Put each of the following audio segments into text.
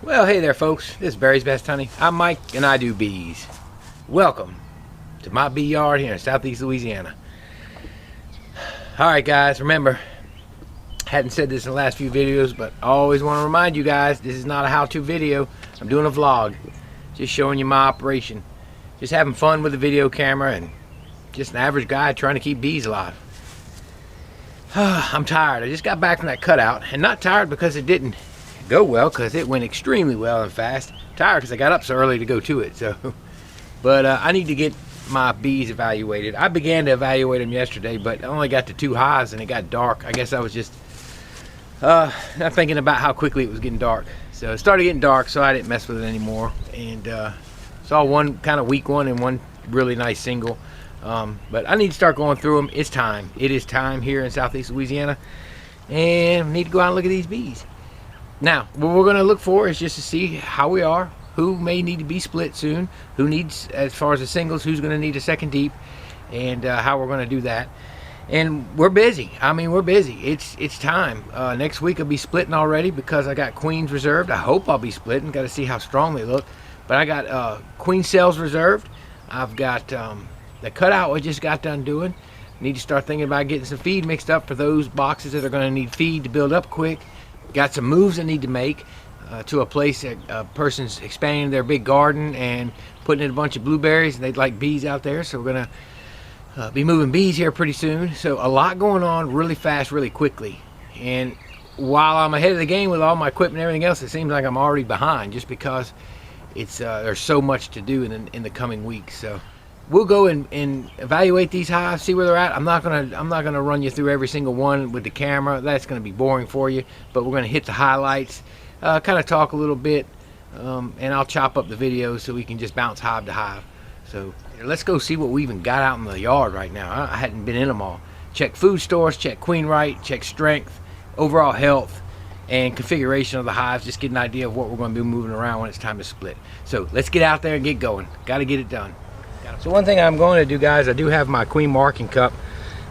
Well, hey there folks, this is Barry's Best Honey. I'm Mike and I do bees. Welcome to my bee yard here in southeast Louisiana. Alright guys, remember, hadn't said this in the last few videos, but I always want to remind you guys, this is not a how-to video. I'm doing a vlog, just showing you my operation. Just having fun with the video camera and just an average guy trying to keep bees alive. I'm tired. I just got back from that cutout, and not tired because it didn't go well, because it went extremely well and fast. Tired because I got up so early to go to it. But I need to get my bees evaluated. I began to evaluate them yesterday, but I only got to 2 hives and it got dark. I guess I was just not thinking about how quickly it was getting dark. So it started getting dark, so I didn't mess with it anymore. And saw one kind of weak one and one really nice single. But I need to start going through them. It's time. It is time here in southeast Louisiana, and we need to go out and look at these bees. Now, what we're going to look for is just to see how we are, who may need to be split soon, who needs, as far as the singles, who's going to need a second deep, and how we're going to do that. And we're busy. I mean, we're busy. It's time. Next week I'll be splitting already because I got queens reserved. I hope I'll be splitting. Got to see how strong they look. But I got queen cells reserved. I've got the cutout I just got done doing. Need to start thinking about getting some feed mixed up for those boxes that are going to need feed to build up quick. Got some moves I need to make to a place that a person's expanding their big garden and putting in a bunch of blueberries, and they'd like bees out there, so we're going to be moving bees here pretty soon. So a lot going on really fast, really quickly. And while I'm ahead of the game with all my equipment and everything else, it seems like I'm already behind just because it's there's so much to do in the coming weeks. So we'll go and evaluate these hives, see where they're at. I'm not gonna run you through every single one with the camera. That's gonna be boring for you. But we're gonna hit the highlights, kind of talk a little bit, and I'll chop up the videos so we can just bounce hive to hive. So let's go see what we even got out in the yard right now. I hadn't been in them all. Check food stores, check queen right, check strength, overall health, and configuration of the hives. Just get an idea of what we're going to be moving around when it's time to split. So let's get out there and get going. Got to get it done. So one thing I'm going to do, guys, I do have my queen marking cup.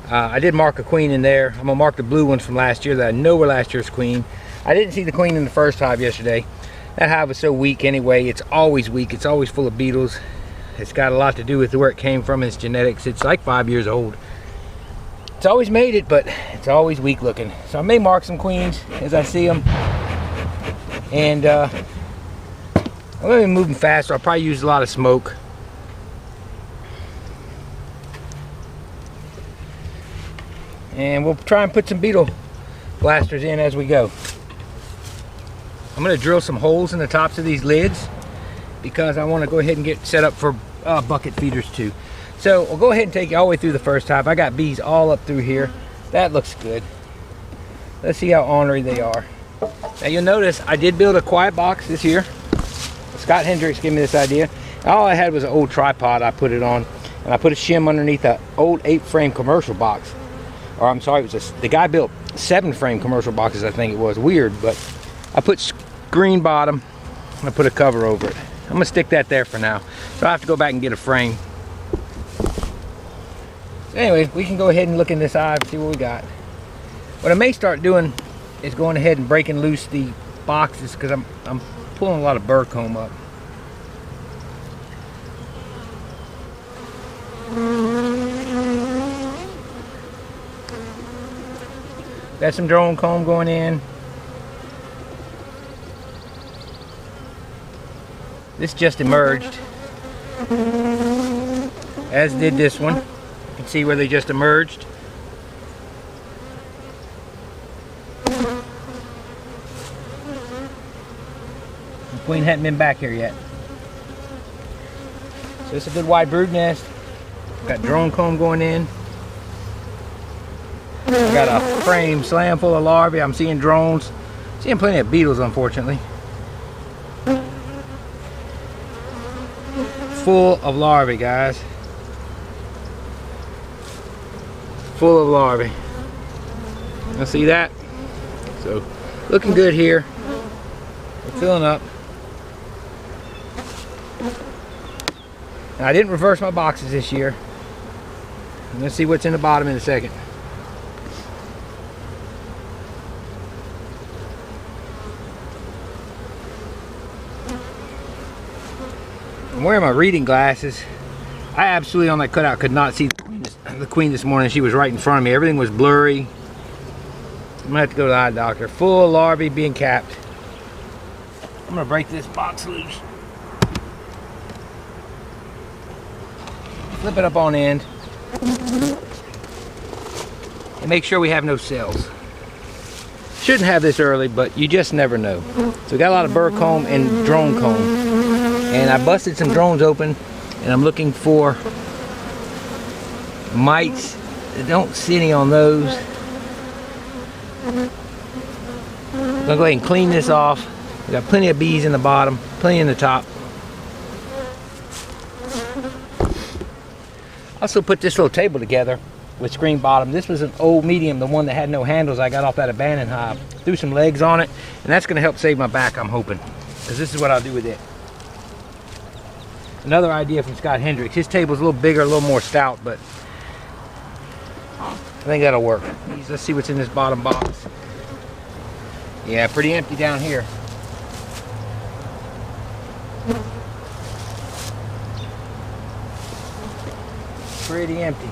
I did mark a queen in there. I'm going to mark the blue ones from last year that I know were last year's queen. I didn't see the queen in the first hive yesterday. That hive was so weak anyway. It's always weak. It's always full of beetles. It's got a lot to do with where it came from, its genetics. It's like 5 years old. It's always made it, but it's always weak looking. So I may mark some queens as I see them. And I'm going to be moving fast, so I'll probably use a lot of smoke. And we'll try and put some beetle blasters in as we go. I'm going to drill some holes in the tops of these lids because I want to go ahead and get set up for bucket feeders too. So we'll go ahead and take you all the way through the first hive. I got bees all up through here. That looks good. Let's see how ornery they are. Now you'll notice I did build a quiet box this year. Scott Hendricks gave me this idea. All I had was an old tripod I put it on, and I put a shim underneath an old 8-frame commercial box. Or I'm sorry, it was the guy built 7-frame commercial boxes, I think it was. Weird, but I put screen bottom and I put a cover over it. I'm gonna stick that there for now. So I have to go back and get a frame. So anyway, we can go ahead and look in this hive and see what we got. What I may start doing is going ahead and breaking loose the boxes because I'm pulling a lot of burr comb up. Got some drone comb going in. This just emerged, as did this one. You can see where they just emerged. The queen hadn't been back here yet. So it's a good wide brood nest. Got drone comb going in. I got a frame slam full of larvae. I'm seeing drones. Seeing plenty of beetles, unfortunately. Full of larvae, guys. Full of larvae. You'll see that? So, looking good here. We're filling up. Now, I didn't reverse my boxes this year. Let's see what's in the bottom in a second. I'm wearing my reading glasses. I absolutely on that cutout could not see the queen this morning. She was right in front of me. Everything was blurry. I'm gonna have to go to the eye doctor. Full larvae being capped. I'm gonna break this box loose. Flip it up on end. And make sure we have no cells. Shouldn't have this early, but you just never know. So we got a lot of burr comb and drone comb. And I busted some drones open, and I'm looking for mites. I don't see any on those. I'm gonna go ahead and clean this off. We got plenty of bees in the bottom, plenty in the top. Also put this little table together with screen bottom. This was an old medium, the one that had no handles I got off that abandoned hive. Threw some legs on it, and that's gonna help save my back, I'm hoping, because this is what I'll do with it. Another idea from Scott Hendricks. His table's a little bigger, a little more stout, but I think that'll work. Let's see what's in this bottom box. Yeah, pretty empty down here. Pretty empty.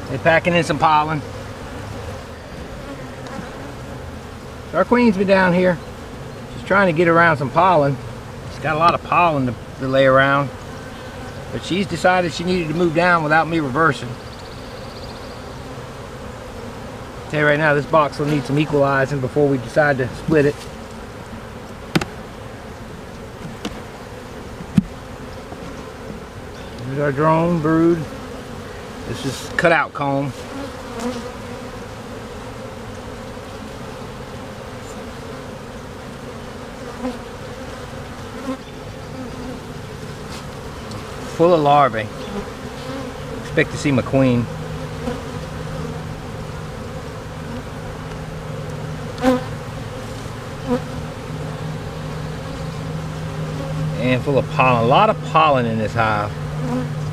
They're packing in some pollen. So our queen's been down here. She's trying to get around some pollen. She's got a lot of pollen to lay around. But she's decided she needed to move down without me reversing. I'll tell you right now, this box will need some equalizing before we decide to split it. Here's our drone brood. This is cutout comb. Full of larvae. Expect to see my queen. And full of pollen. A lot of pollen in this hive.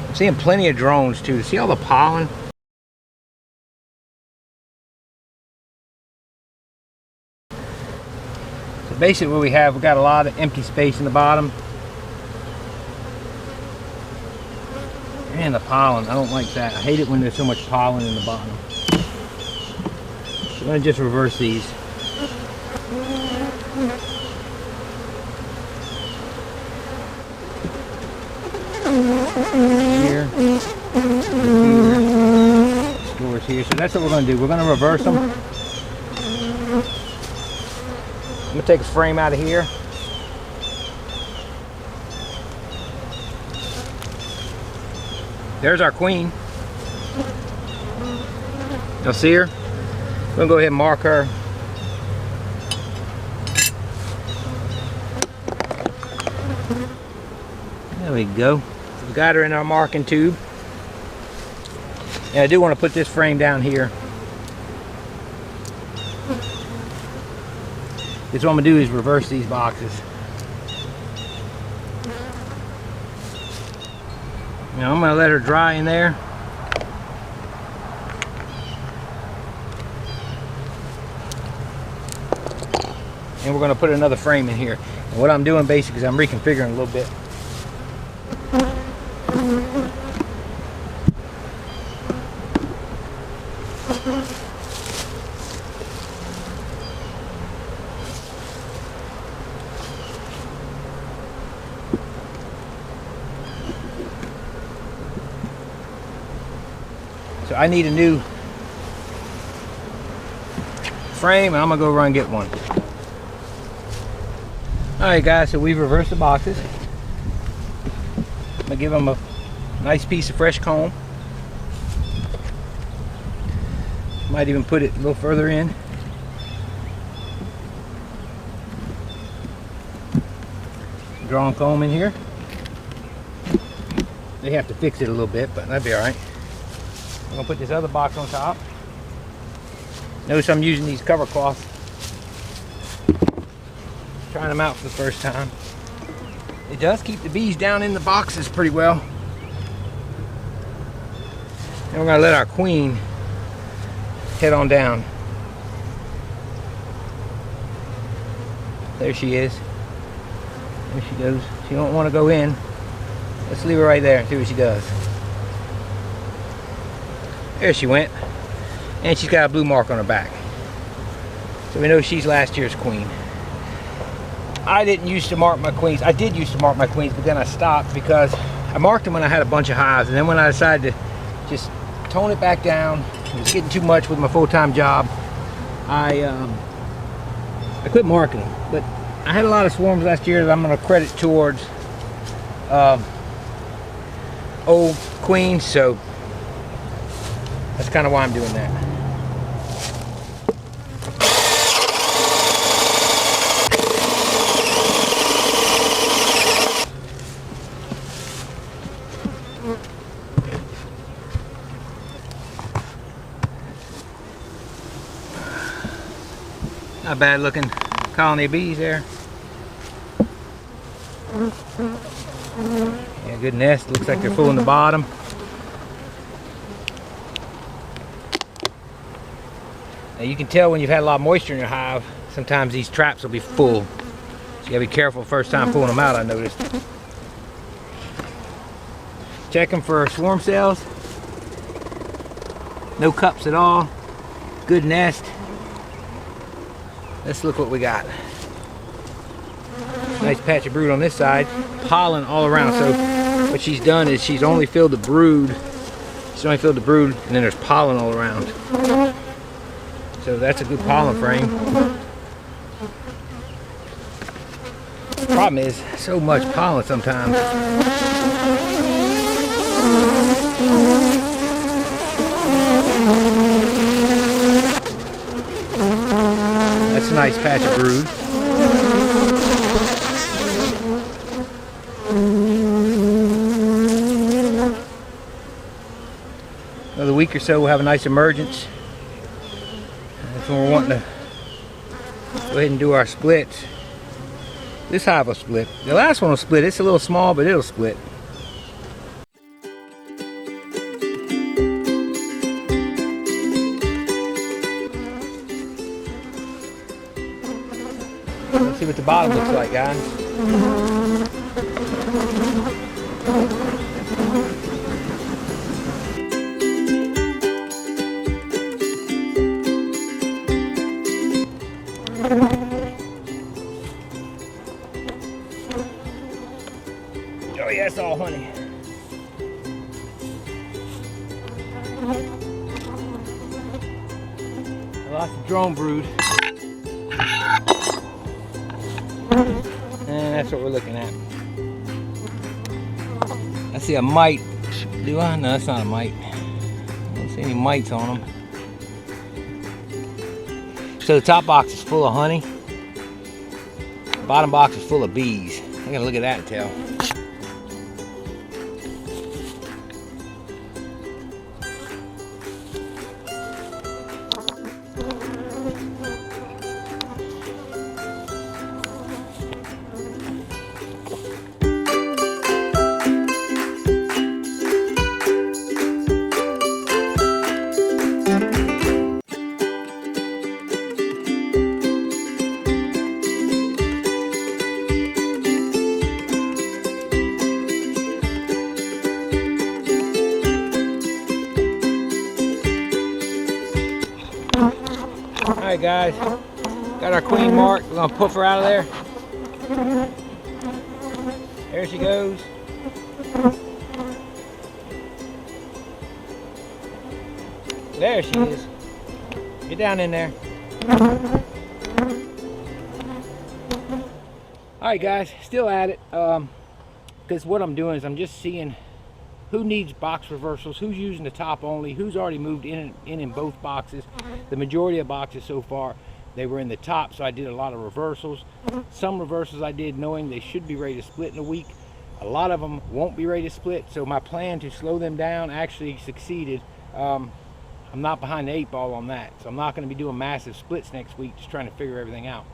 I'm seeing plenty of drones too. See all the pollen? So basically what we got a lot of empty space in the bottom. And the pollen, I don't like that. I hate it when there's so much pollen in the bottom. So I'm going to just reverse these. Here. Scores here. So that's what we're going to do. We're going to reverse them. I'm going to take a frame out of here. There's our queen. You'll see her? We're going to go ahead and mark her. There we go. We've got her in our marking tube. And I do want to put this frame down here. This what I'm going to do is reverse these boxes. Now I'm going to let her dry in there. And we're going to put another frame in here. And what I'm doing basically is I'm reconfiguring a little bit. So I need a new frame, and I'm gonna go run and get one. Alright guys, so we've reversed the boxes. I'm gonna give them a nice piece of fresh comb. Might even put it a little further in. Drawn comb in here. They have to fix it a little bit, but that'd be alright. I'm going to put this other box on top. Notice I'm using these cover cloths. Trying them out for the first time. It does keep the bees down in the boxes pretty well. And we're going to let our queen head on down. There she is. There she goes. She don't want to go in. Let's leave her right there and see what she does. There she went. And she's got a blue mark on her back. So we know she's last year's queen. I didn't used to mark my queens. I did used to mark my queens, but then I stopped because I marked them when I had a bunch of hives. And then when I decided to just tone it back down, it was getting too much with my full-time job, I quit marking them. But I had a lot of swarms last year that I'm going to credit towards old queens, so that's kind of why I'm doing that. Not bad looking colony of bees there. Yeah, good nest. Looks like they're full in the bottom. Now you can tell when you've had a lot of moisture in your hive, sometimes these traps will be full. So you gotta be careful first time pulling them out, I noticed. Check them for swarm cells. No cups at all. Good nest. Let's look what we got. Nice patch of brood on this side. Pollen all around. So what she's done is she's only filled the brood. She's only filled the brood, and then there's pollen all around. So that's a good pollen frame. The problem is so much pollen sometimes. That's a nice patch of brood. Another week or so we'll have a nice emergence. That's when we're wanting to go ahead and do our splits. This hive will split. The last one will split. It's a little small, but it'll split. Let's see what the bottom looks like, guys. Oh yeah, it's all honey. Lots of drone brood. And that's what we're looking at. I see a mite. Do I? No, that's not a mite. I don't see any mites on them. So the top box is full of honey. The bottom box is full of bees. I gotta look at that and tell. Alright guys, got our queen marked. We're going to puff her out of there. There she goes. There she is. Get down in there. Alright guys, still at it. Because what I'm doing is I'm just seeing who needs box reversals, who's using the top only, who's already moved in both boxes. The majority of boxes so far, they were in the top, so I did a lot of reversals. Some reversals I did knowing they should be ready to split in a week. A lot of them won't be ready to split, so my plan to slow them down actually succeeded. I'm not behind the 8 ball on that, so I'm not going to be doing massive splits next week, just trying to figure everything out.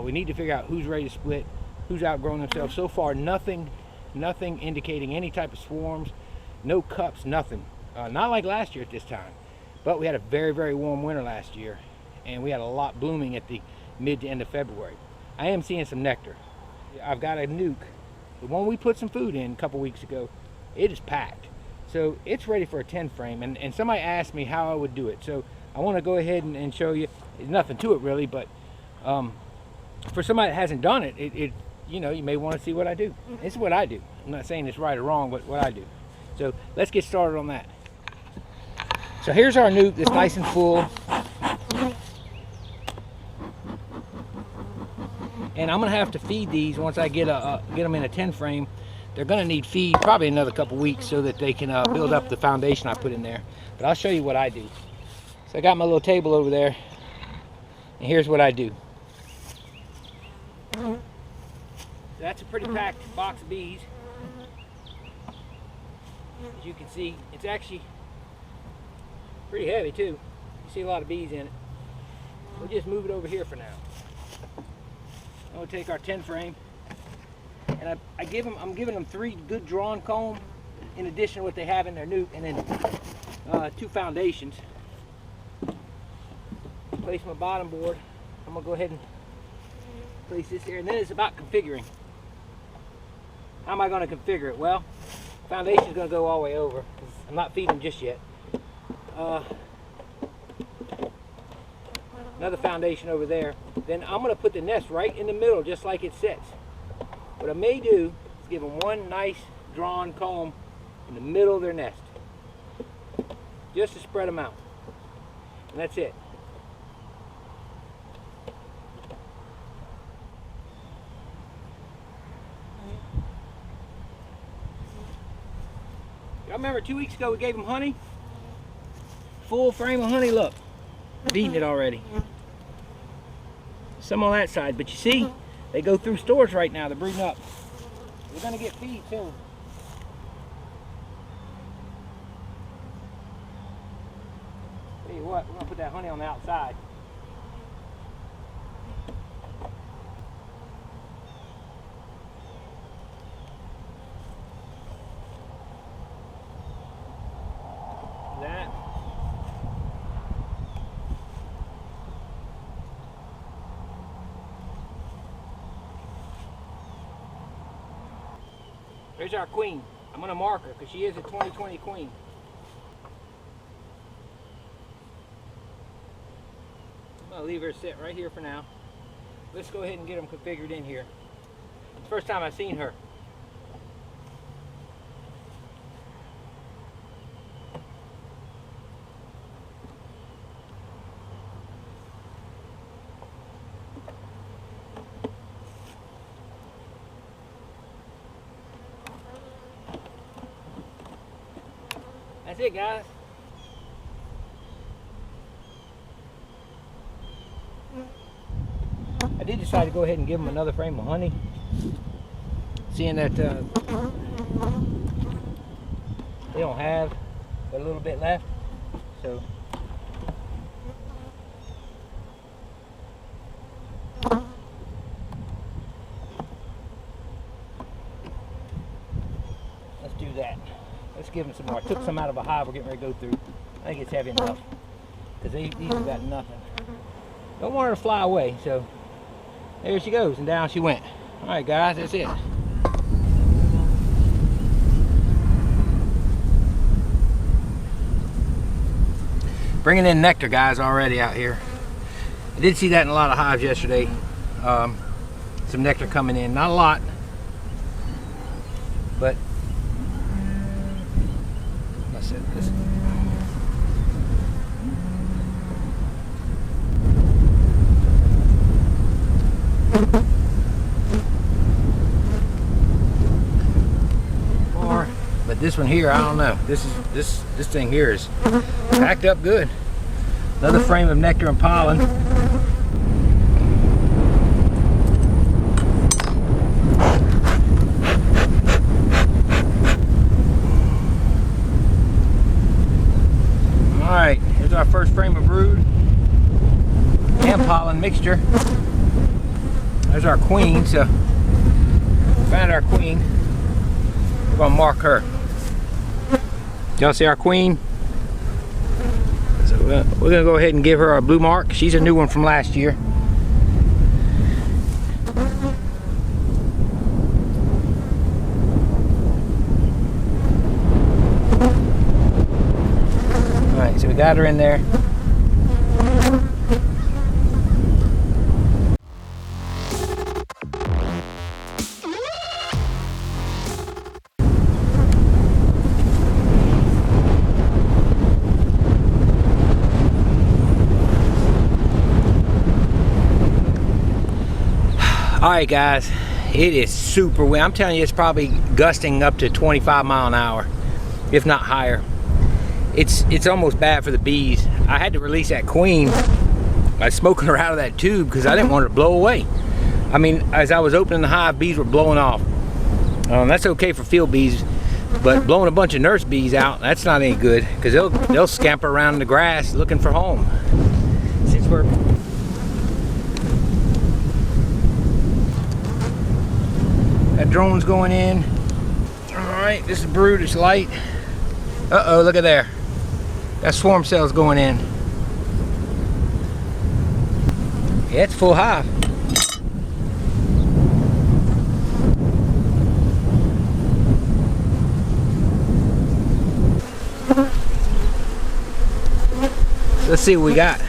We need to figure out who's ready to split, who's outgrown themselves. So far, nothing indicating any type of swarms, no cups, nothing. Not like last year at this time, but we had a very, very warm winter last year, and we had a lot blooming at the mid to end of February. I am seeing some nectar. I've got a nuke. The one we put some food in a couple weeks ago, it is packed. So it's ready for a 10 frame. And somebody asked me how I would do it. So I want to go ahead and show you. There's nothing to it really, but for somebody that hasn't done it, you know, you may want to see what I do. This is what I do. I'm not saying it's right or wrong, but what I do. So let's get started on that. So here's our nuke that's nice and full. And I'm gonna have to feed these once I get them in a 10 frame. They're gonna need feed probably another couple weeks so that they can build up the foundation I put in there. But I'll show you what I do. So I got my little table over there, and here's what I do. That's a pretty packed box of bees. As you can see, it's actually pretty heavy too. You see a lot of bees in it. We'll just move it over here for now. We'll take our 10 frame, and I'm giving them 3 good drawn comb in addition to what they have in their nuke, and then 2 foundations. Place my bottom board. I'm gonna go ahead and place this here, and then it's about configuring. How am I going to configure it? Well, foundation is going to go all the way over. I'm not feeding them just yet. Another foundation over there. Then I'm going to put the nest right in the middle, just like it sits. What I may do is give them one nice drawn comb in the middle of their nest, just to spread them out. And that's it. I remember 2 weeks ago we gave them honey. Full frame of honey, look. I've eaten it already. Some on that side, but you see, they go through stores right now, they're breeding up. We're gonna get feed soon. Tell you what, we're gonna put that honey on the outside. That. There's our queen. I'm going to mark her because she is a 2020 queen. I'm going to leave her sit right here for now. Let's go ahead and get them configured in here. It's the first time I've seen her. That's it, guys. I did decide to go ahead and give them another frame of honey, seeing that they don't have but a little bit left. So let's do that. Let's give them some more. I took some out of a hive we're getting ready to go through. I think it's heavy enough because these have got nothing. Don't want her to fly away, so there she goes, and down she went. All right, guys, that's it. Bringing in nectar, guys, already out here. I did see that in a lot of hives yesterday. Some nectar coming in, not a lot, but that's it. More, but this one here, I don't know. This thing here is packed up good. Another frame of nectar and pollen. All right, here's our first frame of brood and pollen mixture. There's our queen, so found our queen. We're gonna mark her. Y'all see our queen? So we're gonna go ahead and give her a blue mark. She's a new one from last year. Alright, so we got her in there. Alright guys, it is super windy. I'm telling you, it's probably gusting up to 25 miles an hour, if not higher. It's almost bad for the bees. I had to release that queen by smoking her out of that tube because I didn't want her to blow away. I mean, as I was opening the hive, bees were blowing off. That's okay for field bees, but blowing a bunch of nurse bees out, that's not any good because they'll scamper around in the grass looking for home. Since we're that drone's going in. Alright, this is brood, it's light. Uh-oh, look at there. That swarm cell's going in. Yeah, it's full hive. Let's see what we got.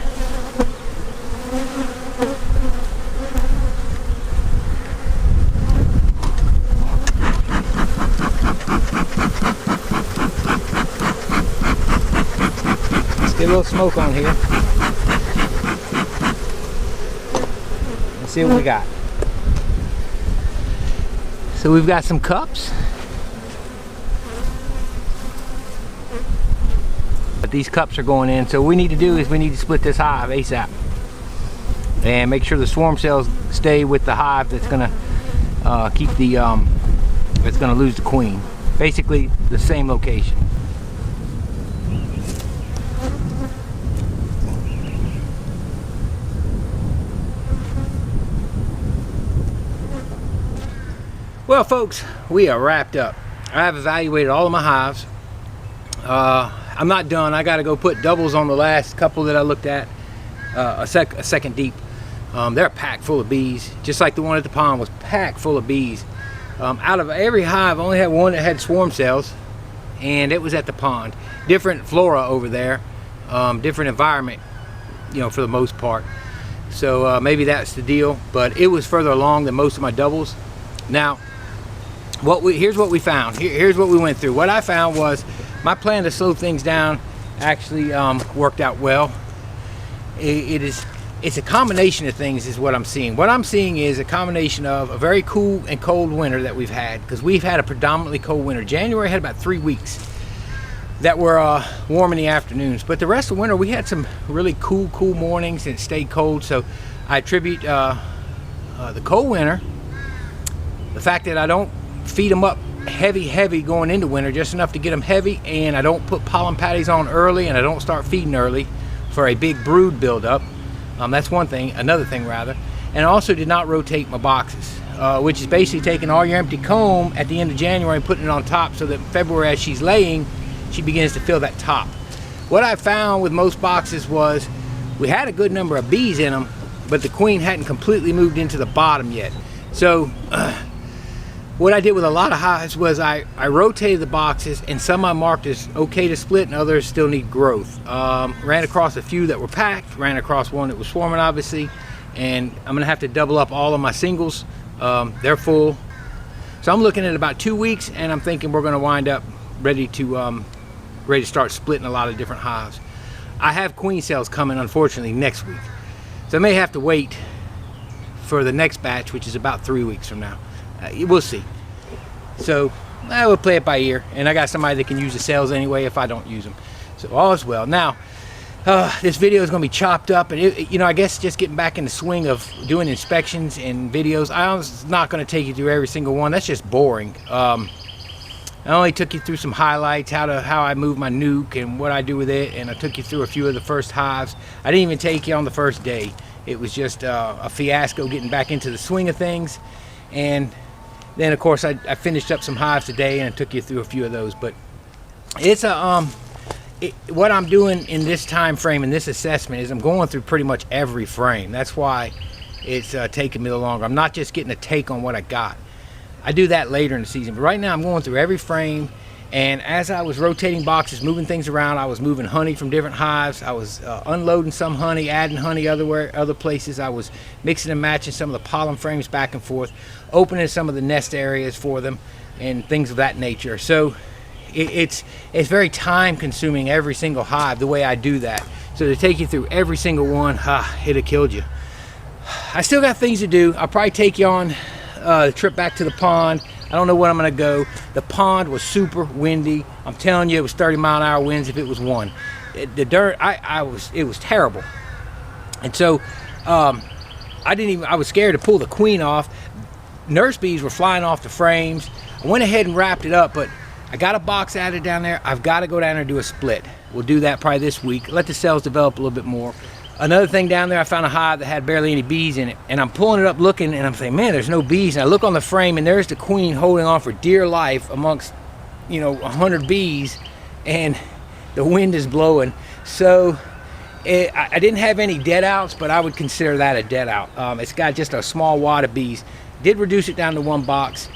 Get a little smoke on here. Let's see what we got. So we've got some cups. But these cups are going in. So what we need to do is we need to split this hive ASAP. And make sure the swarm cells stay with the hive that's gonna keep the that's gonna lose the queen. Basically the same location. Well folks, we are wrapped up. I have evaluated all of my hives. I'm not done. I got to go put doubles on the last couple that I looked at, a second deep. They're packed full of bees, just like the one at the pond was packed full of bees. Out of every hive, I only had one that had swarm cells, and it was at the pond. Different flora over there, different environment, you know, for the most part. So maybe that's the deal, but it was further along than most of my doubles. Now, here's what we found. Here's what we went through. What I found was my plan to slow things down actually worked out well. It's a combination of things is what I'm seeing. What I'm seeing is a combination of a very cool and cold winter that we've had, because we've had a predominantly cold winter. January had about 3 weeks that were warm in the afternoons, but the rest of the winter we had some really cool mornings and it stayed cold. So I attribute the cold winter, the fact that I don't feed them up heavy going into winter, just enough to get them heavy, and I don't put pollen patties on early, and I don't start feeding early for a big brood buildup. That's one thing. Another thing rather, and I also did not rotate my boxes, which is basically taking all your empty comb at the end of January and putting it on top, so that February, as she's laying, she begins to fill that top. What I found with most boxes was we had a good number of bees in them, but the queen hadn't completely moved into the bottom yet. So what I did with a lot of hives was I rotated the boxes, and some I marked as okay to split and others still need growth. Ran across a few that were packed, ran across one that was swarming obviously, and I'm gonna have to double up all of my singles. They're full. So I'm looking at about 2 weeks, and I'm thinking we're gonna wind up ready to start splitting a lot of different hives. I have queen cells coming unfortunately next week. So I may have to wait for the next batch, which is about 3 weeks from now. We'll see. So we'll play it by ear, and I got somebody that can use the cells anyway if I don't use them. So all is well. Now this video is going to be chopped up, and you know, I guess just getting back in the swing of doing inspections and videos. I'm not going to take you through every single one. That's just boring. I only took you through some highlights, how I move my nuke and what I do with it, and I took you through a few of the first hives. I didn't even take you on the first day. It was just a fiasco getting back into the swing of things. And then of course I finished up some hives today and I took you through a few of those. But it's what I'm doing in this time frame and this assessment is I'm going through pretty much every frame. That's why it's taking me a little longer. I'm not just getting a take on what I got. I do that later in the season, but right now I'm going through every frame, And as I was rotating boxes, moving things around, I was moving honey from different hives. I was unloading some honey, adding honey other places. I was mixing and matching some of the pollen frames back and forth, opening some of the nest areas for them, and things of that nature. So it's very time consuming, every single hive, the way I do that. So to take you through every single one, it'd have killed you. I still got things to do. I'll probably take you on the trip back to the pond. I don't know when I'm gonna go. The pond was super windy. I'm telling you, it was 30-mile-an-hour winds if it was one. The dirt, it was terrible. And so I was scared to pull the queen off. Nurse bees were flying off the frames. I went ahead and wrapped it up, but I got a box added down there. I've got to go down there and do a split. We'll do that probably this week. Let the cells develop a little bit more. Another thing down there, I found a hive that had barely any bees in it, and I'm pulling it up looking, and I'm saying, man, there's no bees. And I look on the frame, and there's the queen holding on for dear life amongst, 100 bees, and the wind is blowing. So I didn't have any dead outs, but I would consider that a dead out. It's got just a small wad of bees. Did reduce it down to one box.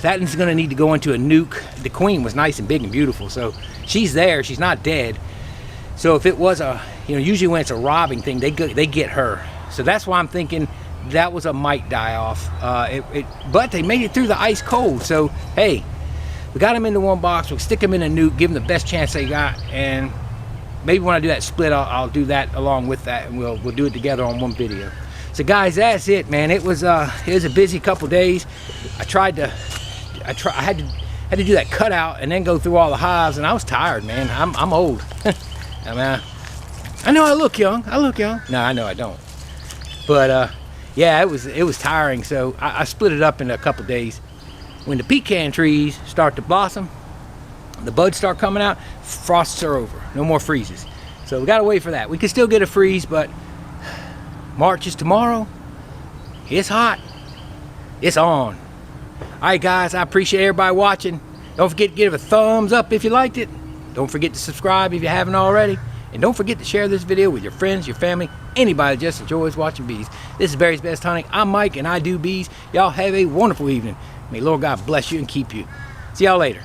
That is going to need to go into a nuke. The queen was nice and big and beautiful, so she's there. She's not dead. So if it was usually when it's a robbing thing, they get her. So that's why I'm thinking that was a might die off. But they made it through the ice cold. So hey, we got them into one box. We'll stick them in a nuke, give them the best chance they got, and maybe when I do that split, I'll do that along with that, and we'll do it together on one video. So guys, that's it, man. It was a busy couple days. I had to do that cutout and then go through all the hives, and I was tired, man. I'm old. I know I look young. No, I know I don't. But yeah, it was tiring. So I split it up in a couple days. When the pecan trees start to blossom, the buds start coming out, frosts are over. No more freezes. So we gotta wait for that. We can still get a freeze, but March is tomorrow. It's hot. It's on. All right, guys. I appreciate everybody watching. Don't forget to give a thumbs up if you liked it. Don't forget to subscribe if you haven't already. And don't forget to share this video with your friends, your family, anybody that just enjoys watching bees. This is Barry's Best Hunting. I'm Mike, and I do bees. Y'all have a wonderful evening. May Lord God bless you and keep you. See y'all later.